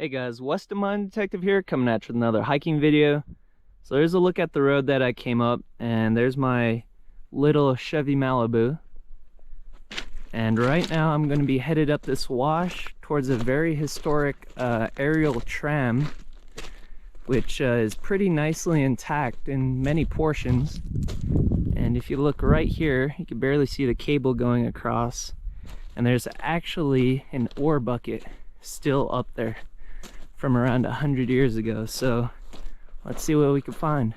Hey guys, West of Mine Detective here, coming at you with another hiking video. So there's a look at the road that I came up, and there's my little Chevy Malibu. And right now I'm going to be headed up this wash towards a very historic aerial tram, which is pretty nicely intact in many portions. And if you look right here, you can barely see the cable going across. And there's actually an ore bucket still up there from around 100 years ago, so let's see what we can find.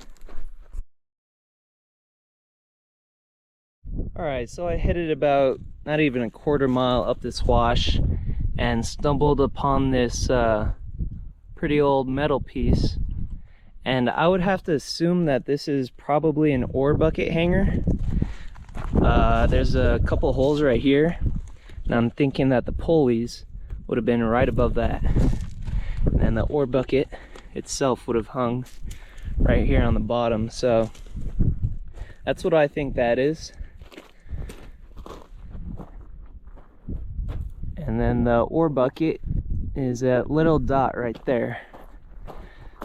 Alright, so I headed about not even a quarter mile up this wash and stumbled upon this pretty old metal piece, and I would have to assume that this is probably an ore bucket hanger. There's a couple holes right here, and I'm thinking that the pulleys would have been right above that. And the ore bucket itself would have hung right here on the bottom, so that's what I think that is. And then the ore bucket is that little dot right there.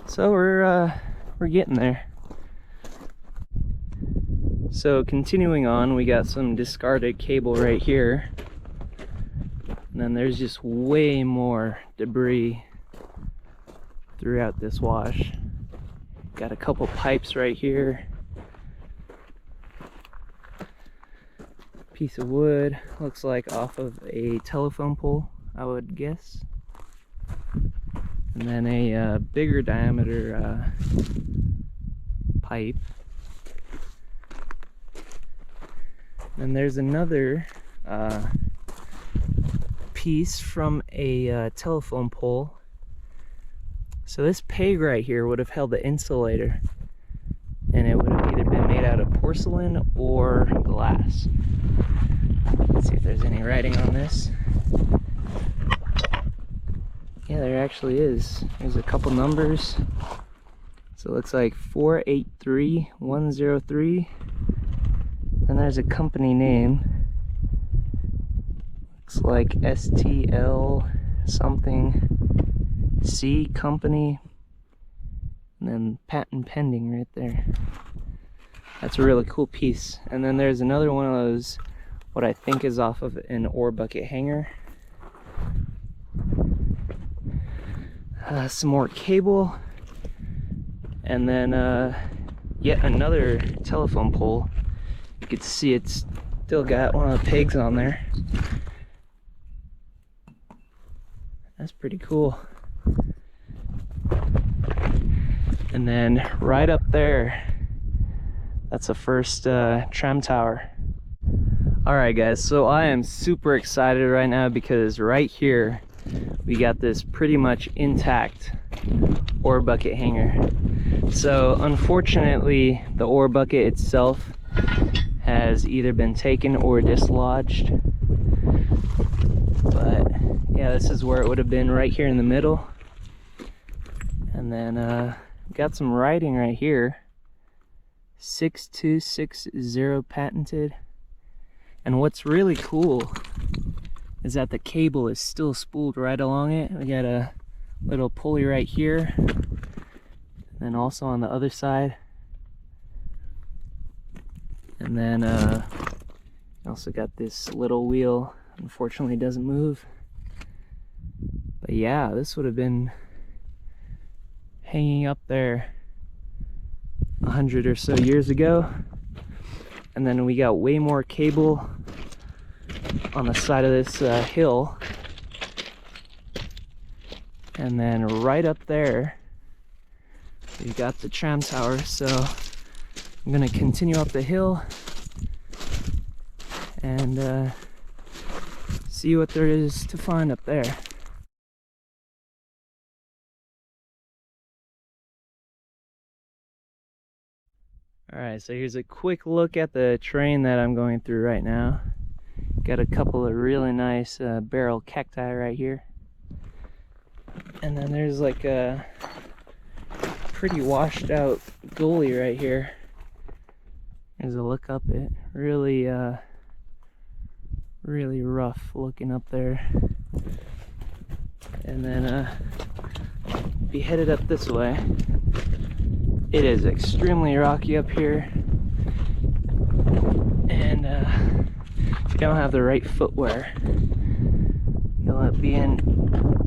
So we're getting there. So continuing on, we got some discarded cable right here, and then there's just way more debris throughout this wash. Got a couple pipes right here. Piece of wood, looks like off of a telephone pole, I would guess. And then a bigger diameter pipe. And there's another piece from a telephone pole. So this peg right here would have held the insulator, and it would have either been made out of porcelain or glass. Let's see if there's any writing on this. Yeah, there actually is. There's a couple numbers. So it looks like 483103. And there's a company name. Looks like STL something. C company, and then patent pending right there. That's a really cool piece. And then there's another one of those, what I think is off of an ore bucket hanger. Some more cable, and then yet another telephone pole. You can see it's still got one of the pegs on there. That's pretty cool. And then right up there, that's the first tram tower. Alright guys, so I am super excited right now because right here we got this pretty much intact ore bucket hanger. So unfortunately the ore bucket itself has either been taken or dislodged. But yeah, this is where it would have been, right here in the middle. And then got some writing right here, 6260 patented. And what's really cool is that the cable is still spooled right along it. We got a little pulley right here, and also on the other side. And then also got this little wheel. Unfortunately it doesn't move. But yeah, this would have been hanging up there 100 or so years ago. And then we got way more cable on the side of this hill. And then right up there we got the tram tower. So I'm gonna continue up the hill and see what there is to find up there. Alright, so here's a quick look at the terrain that I'm going through right now. Got a couple of really nice barrel cacti right here. And then there's like a pretty washed out gully right here. There's a look up it. Really really rough looking up there. And then be headed up this way. It is extremely rocky up here, and if you don't have the right footwear, you'll be in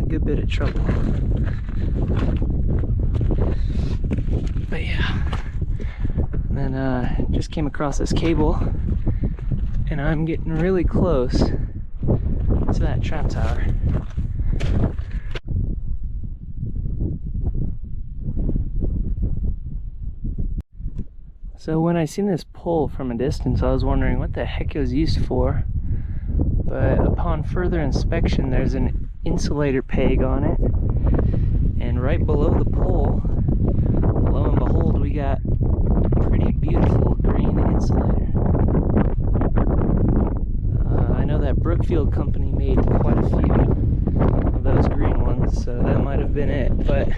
a good bit of trouble. But yeah, and then just came across this cable, and I'm getting really close to that tram tower. So when I seen this pole from a distance, I was wondering what the heck it was used for. But upon further inspection, there's an insulator peg on it. And right below the pole, lo and behold, we got a pretty beautiful green insulator. I know that Brookfield company made quite a few of those green ones, so that might have been it. But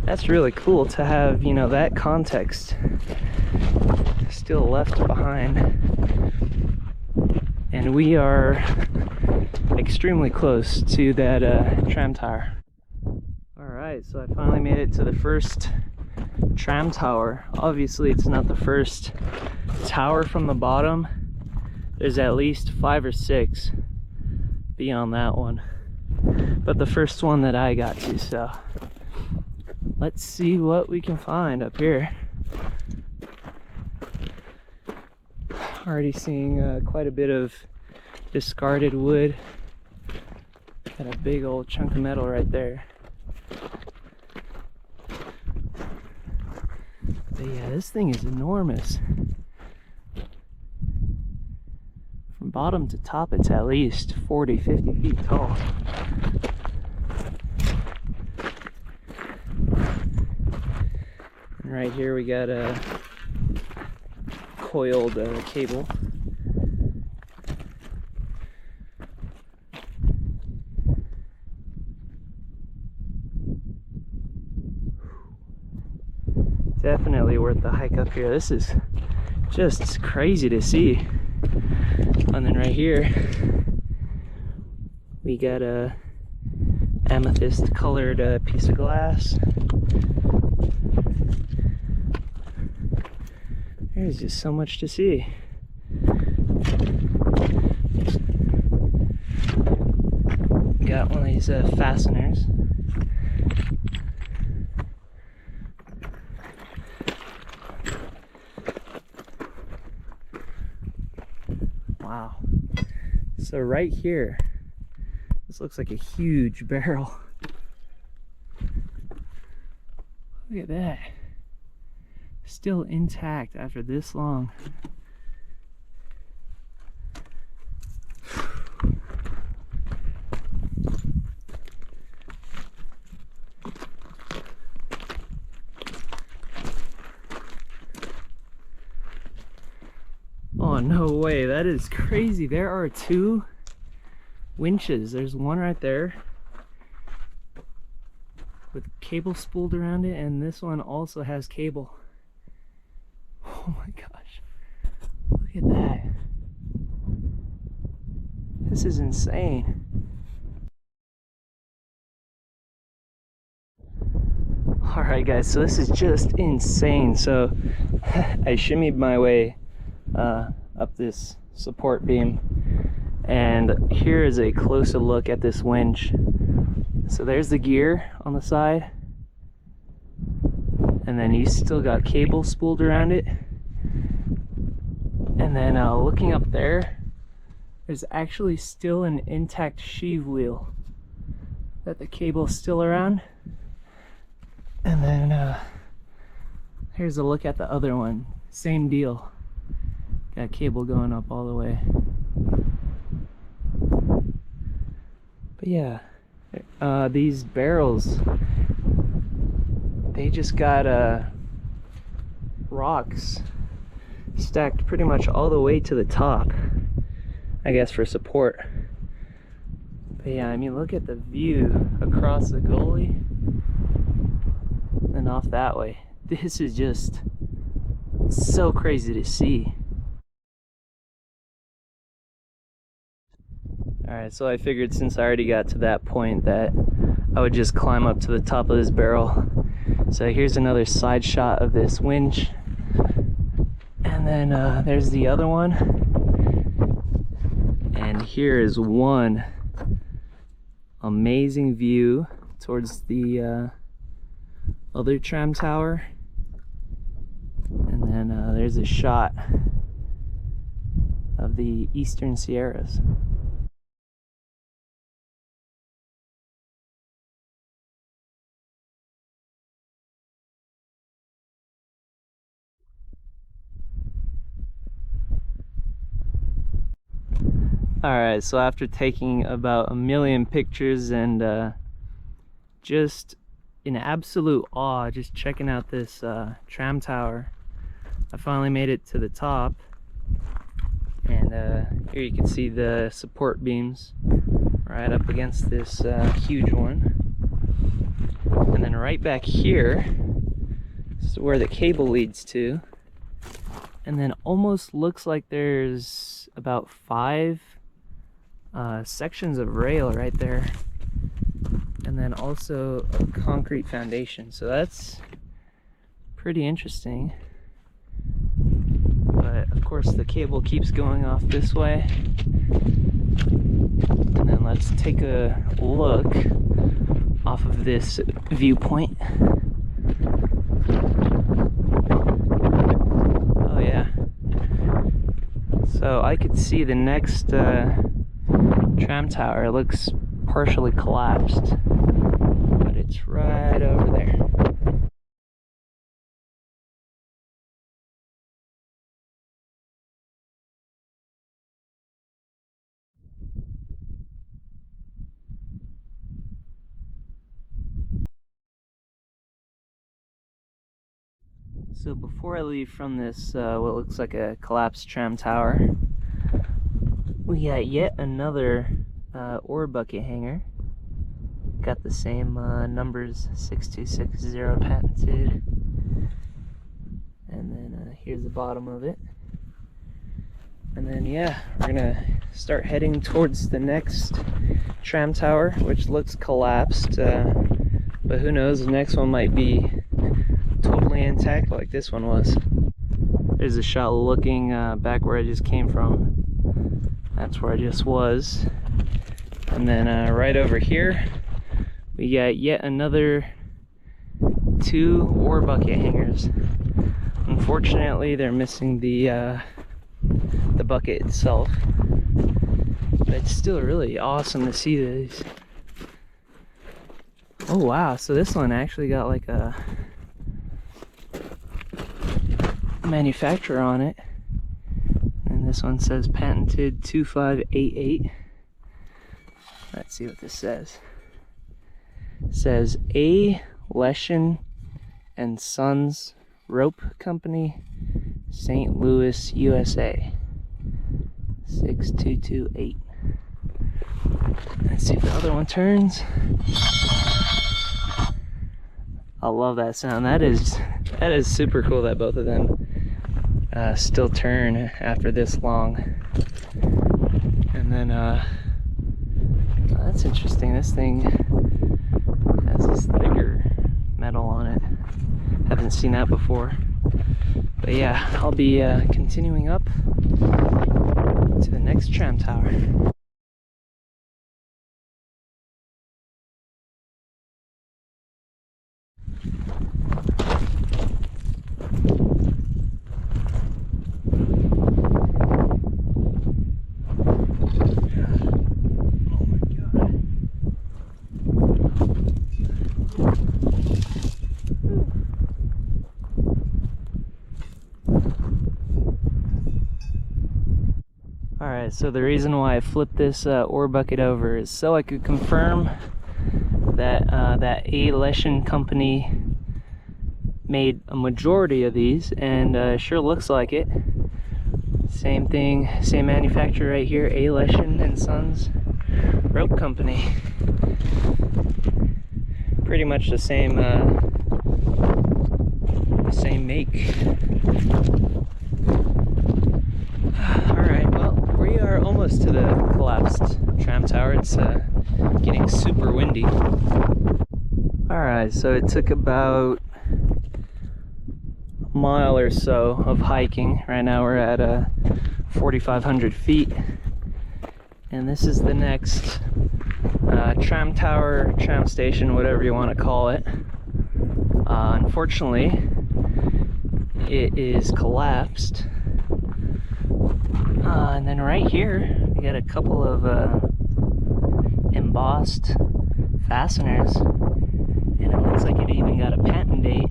that's really cool to have, you know, that context still left behind. And we are extremely close to that tram tower. Alright, so I finally made it to the first tram tower. Obviously it's not the first tower from the bottom. There's at least 5 or 6 beyond that one. But the first one that I got to, so let's see what we can find up here. Already seeing quite a bit of discarded wood. Got a big old chunk of metal right there. But yeah, this thing is enormous. From bottom to top, it's at least 40, 50 feet tall. And right here we got a coiled cable. Definitely worth the hike up here. This is just crazy to see. And then right here we got a amethyst colored piece of glass. There's just so much to see. Got one of these fasteners. Wow. So right here, this looks like a huge barrel. Look at that. Still intact after this long. Oh, no way, that is crazy. There are 2 winches. There's one right there with cable spooled around it, and this one also has cable. Oh my gosh, look at that. This is insane. Alright guys, so this is just insane. So I shimmied my way up this support beam, and here is a closer look at this winch. So there's the gear on the side, and then you still got cable spooled around it. And then looking up there, there's actually still an intact sheave wheel that the cable's still around. And then here's a look at the other one. Same deal. Got cable going up all the way. But yeah, these barrels, they just got rocks stacked pretty much all the way to the top, I guess for support. But yeah, I mean, look at the view across the gully and off that way. This is just so crazy to see. Alright, so I figured since I already got to that point that I would just climb up to the top of this barrel. So here's another side shot of this winch. And then there's the other one. And here is one amazing view towards the other tram tower. And then there's a shot of the Eastern Sierras. Alright, so after taking about 1,000,000 pictures and just in absolute awe, just checking out this tram tower, I finally made it to the top. And here you can see the support beams right up against this huge one. And then right back here is where the cable leads to. And then almost looks like there's about 5 sections of rail right there, and then also a concrete foundation. So that's pretty interesting. But of course the cable keeps going off this way. And then let's take a look off of this viewpoint. Oh yeah. So I could see the next tram tower. It looks partially collapsed, but it's right over there. So before I leave from this what looks like a collapsed tram tower, we got yet another ore bucket hanger. Got the same numbers, 6260 patented. And then here's the bottom of it. And then yeah, we're gonna start heading towards the next tram tower, which looks collapsed. But who knows, the next one might be totally intact like this one was. There's a shot looking back where I just came from. That's where I just was. And then right over here, we got yet another 2 ore bucket hangers. Unfortunately, they're missing the bucket itself. But it's still really awesome to see these. Oh wow, so this one actually got like a manufacturer on it. And this one says patented 2588. Let's see what this says. It says A. Leshin and Sons Rope Company, St. Louis, USA. 6228. Let's see if the other one turns. I love that sound. That is super cool that both of them still turn after this long. And then that's interesting. This thing has this thicker metal on it. Haven't seen that before. But yeah, I'll be continuing up to the next tram tower. Alright, so the reason why I flipped this ore bucket over is so I could confirm that that A. Leshin company made a majority of these, and sure looks like it. Same thing, same manufacturer right here, A. Leshin and Sons Rope Company. Pretty much the same make. Alright, well, we are almost to the collapsed tram tower. It's getting super windy. Alright, so it took about a mile or so of hiking. Right now we're at 4,500 feet. And this is the next tram tower, tram station, whatever you want to call it. Unfortunately, it is collapsed. And then right here, we got a couple of embossed fasteners. And it looks like it even got a patent date.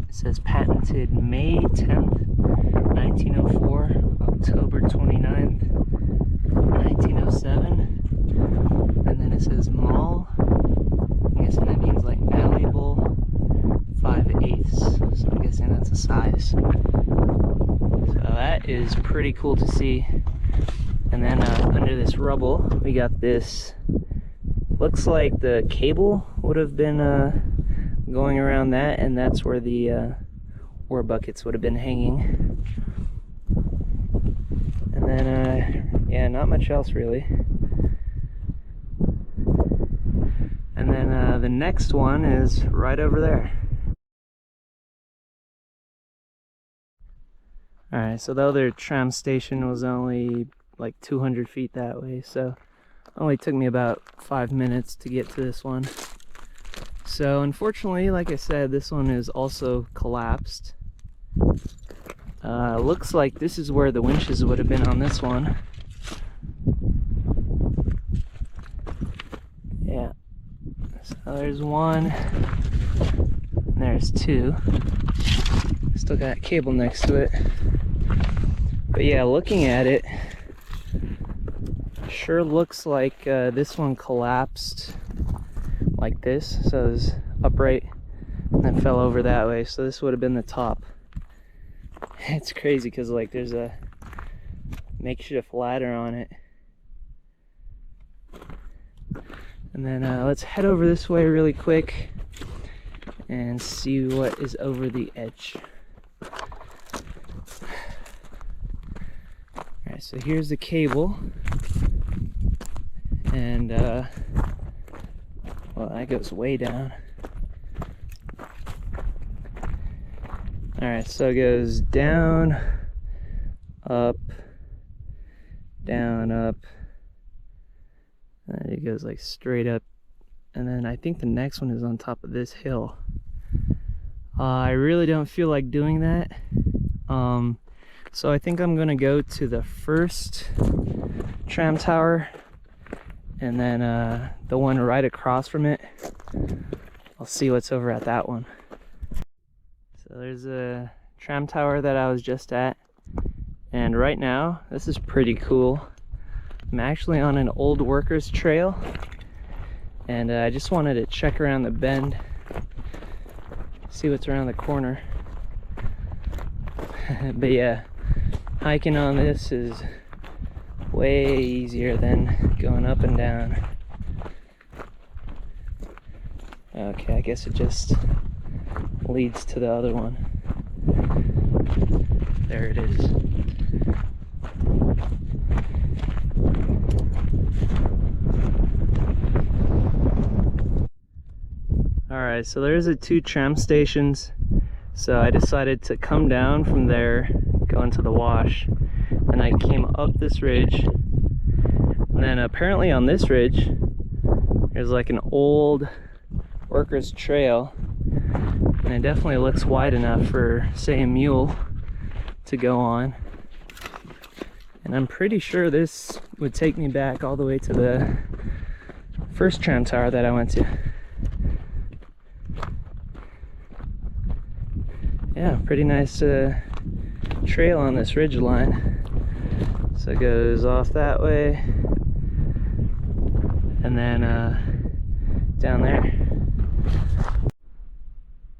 It says patented May 10th, 1904, October 29th, 1907. And then it says Mal. I'm guessing that means like malleable 5/8. So I'm guessing that's a size. So that is pretty cool to see. And then under this rubble, we got this. Looks like the cable would have been going around that, and that's where the ore buckets would have been hanging. And then, yeah, not much else really. And then the next one is right over there. Alright, so the other tram station was only like 200 feet that way, so only took me about 5 minutes to get to this one. So unfortunately, like I said, this one is also collapsed. Looks like this is where the winches would have been on this one. Yeah. So there's one, and there's two. Still got cable next to it. But yeah, looking at it, sure looks like this one collapsed like this, so it was upright and then fell over that way, so this would have been the top. It's crazy because like there's a makeshift ladder on it. And then let's head over this way really quick and see what is over the edge. Alright, so here's the cable. And well, that goes way down. Alright, so it goes down, up, down, up, and it goes like straight up, and then I think the next one is on top of this hill. I really don't feel like doing that, so I think I'm gonna go to the first tram tower, and then the one right across from it. I'll see what's over at that one. So there's a tram tower that I was just at, and right now this is pretty cool. I'm actually on an old workers trail, and I just wanted to check around the bend, see what's around the corner. But yeah, hiking on this is way easier than going up and down. Okay, I guess it just leads to the other one. There it is. Alright, so there's the two tram stations. So I decided to come down from there, go into the wash, and I came up this ridge. And then apparently on this ridge, there's like an old workers trail, and it definitely looks wide enough for, say, a mule to go on. And I'm pretty sure this would take me back all the way to the first tram tower that I went to. Yeah, pretty nice trail on this ridge line. So it goes off that way, and then down there.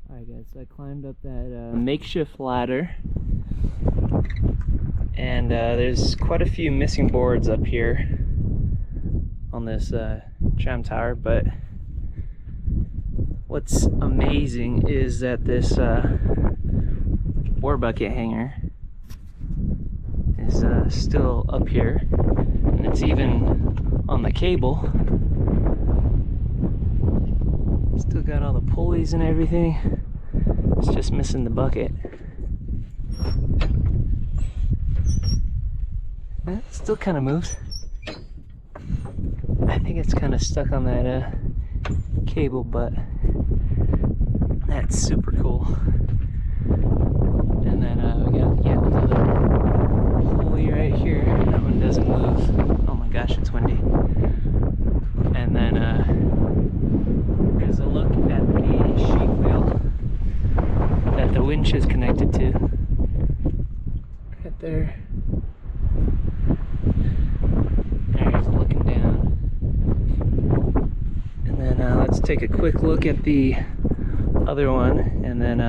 Alright guys, so I climbed up that makeshift ladder, and there's quite a few missing boards up here on this tram tower, but what's amazing is that this ore bucket hanger is still up here, and it's even on the cable. Still got all the pulleys and everything. It's just missing the bucket. It still kind of moves. I think it's kind of stuck on that cable, but that's super cool. And then we got yet another pulley right here. That one doesn't move. Oh my gosh, it's windy. And then there's a look at the sheet wheel that the winch is connected to. Right there. There's looking down. And then let's take a quick look at the other one, and then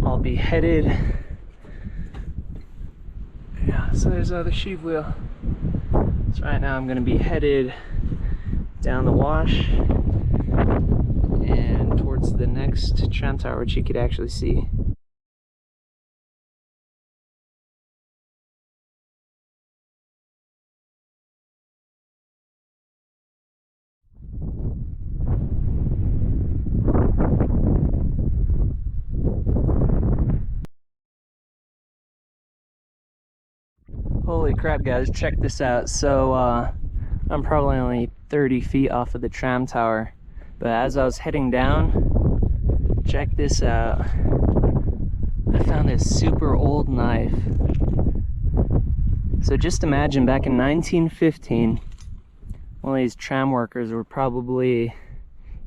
I'll be headed. Yeah, so there's the other sheave wheel. So right now I'm going to be headed down the wash and towards the next tram tower, which you could actually see. Holy crap, guys, check this out. So I'm probably only 30 feet off of the tram tower, but as I was heading down, check this out. I found this super old knife. So just imagine back in 1915, one of these tram workers were probably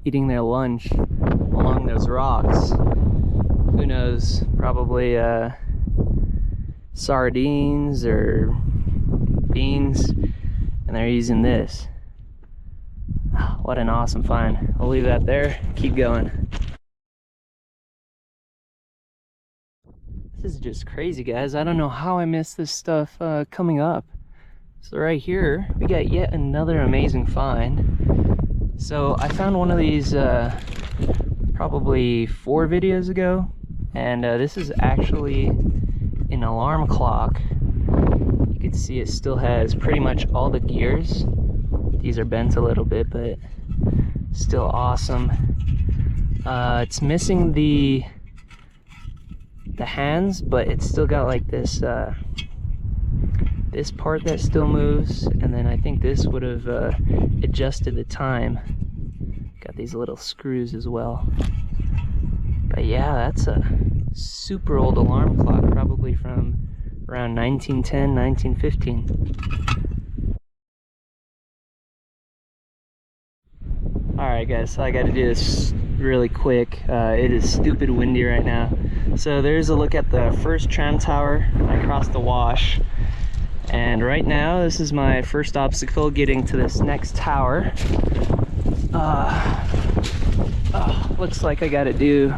eating their lunch along those rocks. Who knows, probably sardines or beans, and they're using this. What an awesome find. I'll leave that there, keep going. This is just crazy, guys. I don't know how I missed this stuff coming up. So right here we got yet another amazing find. So I found one of these probably 4 videos ago, and this is actually an alarm clock. You can see it still has pretty much all the gears. These are bent a little bit, but still awesome. It's missing the hands, but it's still got like this this part that still moves, and then I think this would have adjusted the time. Got these little screws as well. But yeah, that's a super old alarm clock, probably from around 1910, 1915. Alright guys, so I gotta do this really quick. It is stupid windy right now. So there's a look at the first tram tower. I crossed the wash, and right now this is my first obstacle, getting to this next tower. Looks like I gotta do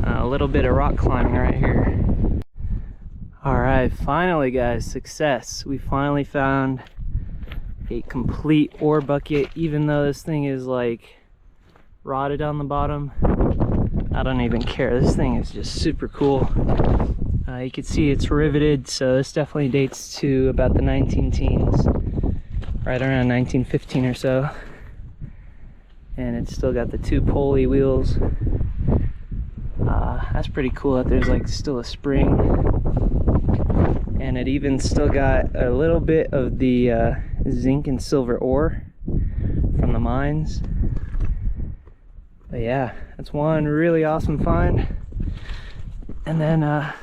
a little bit of rock climbing right here. Alright, finally guys, success. We finally found a complete ore bucket, even though this thing is like rotted on the bottom. I don't even care. This thing is just super cool. You can see it's riveted, so this definitely dates to about the 19-teens, right around 1915 or so. And it's still got the 2 pulley wheels. That's pretty cool that there's like still a spring, and it even still got a little bit of the zinc and silver ore from the mines. But yeah, that's one really awesome find. And then the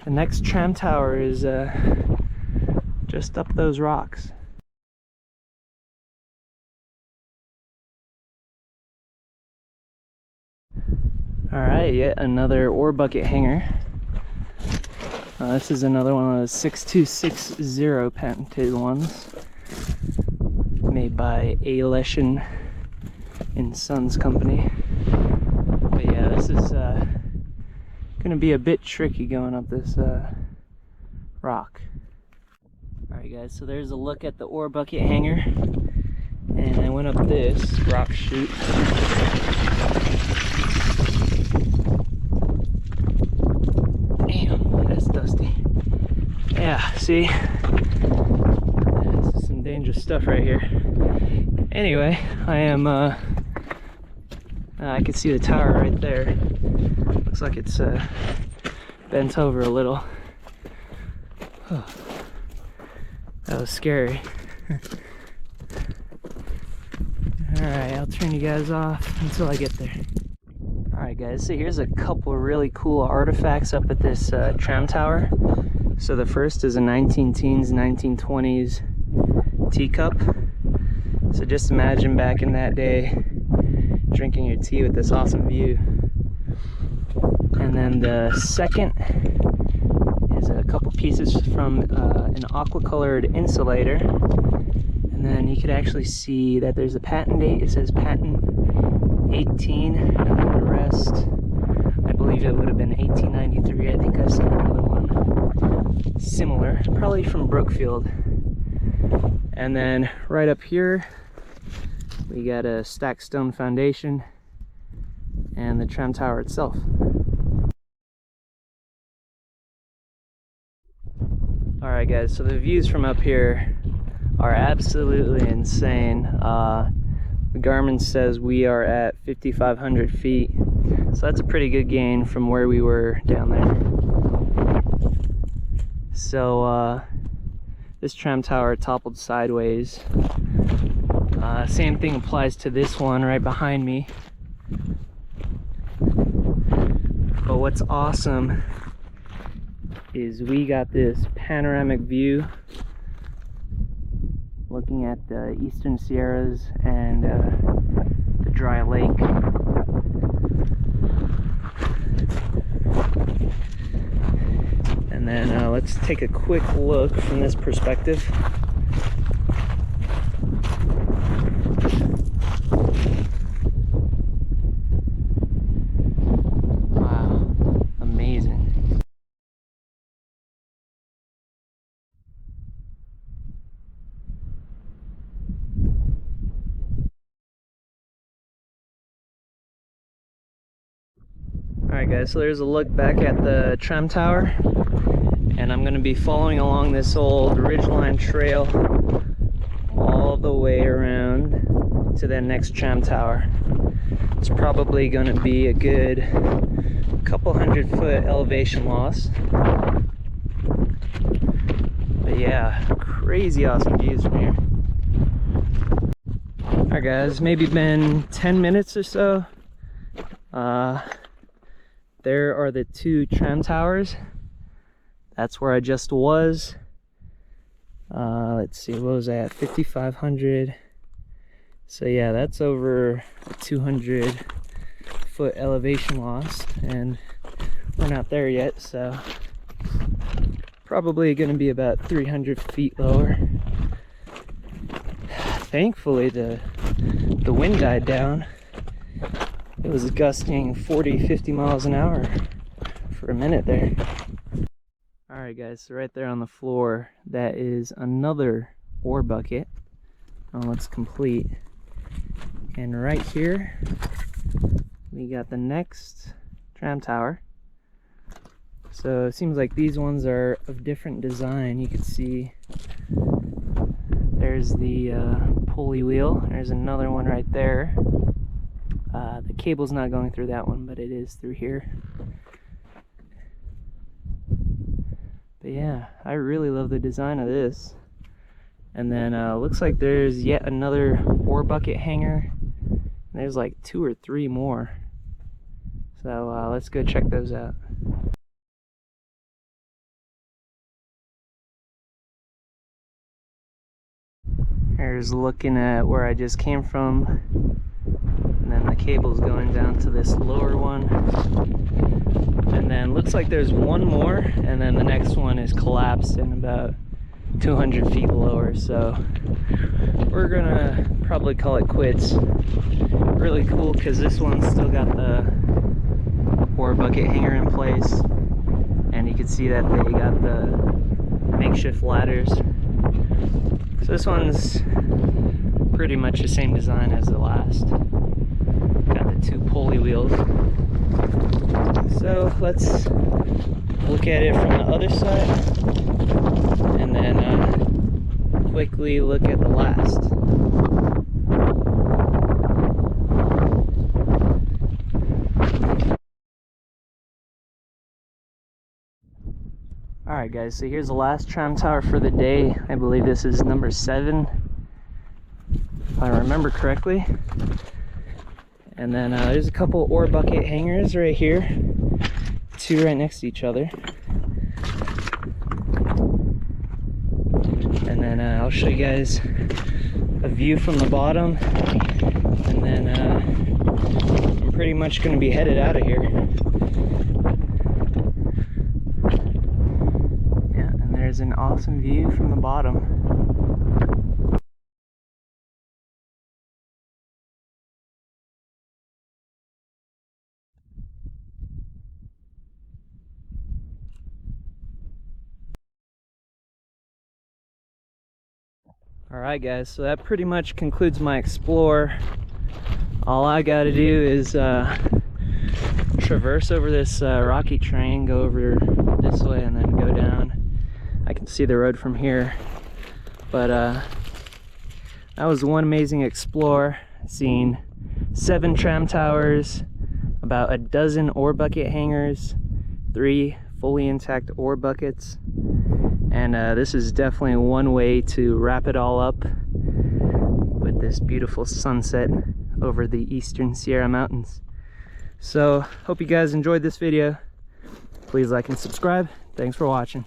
next tram tower is just up those rocks. Alright, yet another ore bucket hanger. This is another one of those 6260 patented ones, made by A. Leshen and Sons Company. But yeah, this is gonna be a bit tricky going up this rock. Alright guys, so there's a look at the ore bucket hanger, and I went up this rock chute. Dusty. Yeah, see? This is some dangerous stuff right here. Anyway, I am I can see the tower right there. Looks like it's bent over a little. That was scary. Alright, I'll turn you guys off until I get there. Alright guys, so here's a couple really cool artifacts up at this tram tower. So the first is a 19-teens, 1920s teacup. So just imagine back in that day, drinking your tea with this awesome view. And then the second is a couple pieces from an aqua-colored insulator. And then you could actually see that there's a patent date. It says patent 18, and then the rest, I believe it would have been 1893. I think I've seen another one similar, probably from Brookfield. And then right up here, we got a stacked stone foundation and the tram tower itself. Alright guys, so the views from up here are absolutely insane. The Garmin says we are at 5,500 feet, so that's a pretty good gain from where we were down there. So this tram tower toppled sideways. Same thing applies to this one right behind me. But what's awesome is we got this panoramic view looking at the eastern Sierras and the dry lake. And then let's take a quick look from this perspective. Wow, amazing. Alright guys, so there's a look back at the tram tower, and I'm going to be following along this old ridgeline trail all the way around to the next tram tower. It's probably going to be a good couple 100-foot elevation loss. But yeah, crazy awesome views from here. Alright guys, maybe been 10 minutes or so. There are the two tram towers. That's where I just was. Let's see, what was that? 5,500. So yeah, that's over a 200-foot elevation loss, and we're not there yet, so probably going to be about 300 feet lower. Thankfully, the wind died down. It was gusting 40-50 miles an hour for a minute there. Alright guys, so right there on the floor, that is another ore bucket. It's complete. And right here, we got the next tram tower. So it seems like these ones are of different design. You can see there's the pulley wheel. There's another one right there. The cable's not going through that one, but it is through here. But yeah, I really love the design of this. And then looks like there's yet another ore bucket hanger. There's like 2 or 3 more. So let's go check those out. Here's looking at where I just came from. And then the cable's going down to this lower one. And then looks like there's one more, and then the next one is collapsed and about 200 feet lower. So we're gonna probably call it quits. Really cool because this one's still got the ore bucket hanger in place, and you can see that they got the makeshift ladders. So this one's pretty much the same design as the last. Got the 2 pulley wheels. So let's look at it from the other side and then quickly look at the last. Alright guys, so here's the last tram tower for the day. I believe this is number 7, if I remember correctly. And then there's a couple ore bucket hangers right here, 2 right next to each other. And then I'll show you guys a view from the bottom, and then I'm pretty much going to be headed out of here. Yeah, and there's an awesome view from the bottom. Alright guys, so that pretty much concludes my explore. All I gotta do is traverse over this rocky terrain, go over this way and then go down. I can see the road from here. But that was one amazing explore. Seen 7 tram towers, about a dozen ore bucket hangers, 3 fully intact ore buckets. And this is definitely one way to wrap it all up with this beautiful sunset over the eastern Sierra Mountains. So, hope you guys enjoyed this video. Please like and subscribe. Thanks for watching.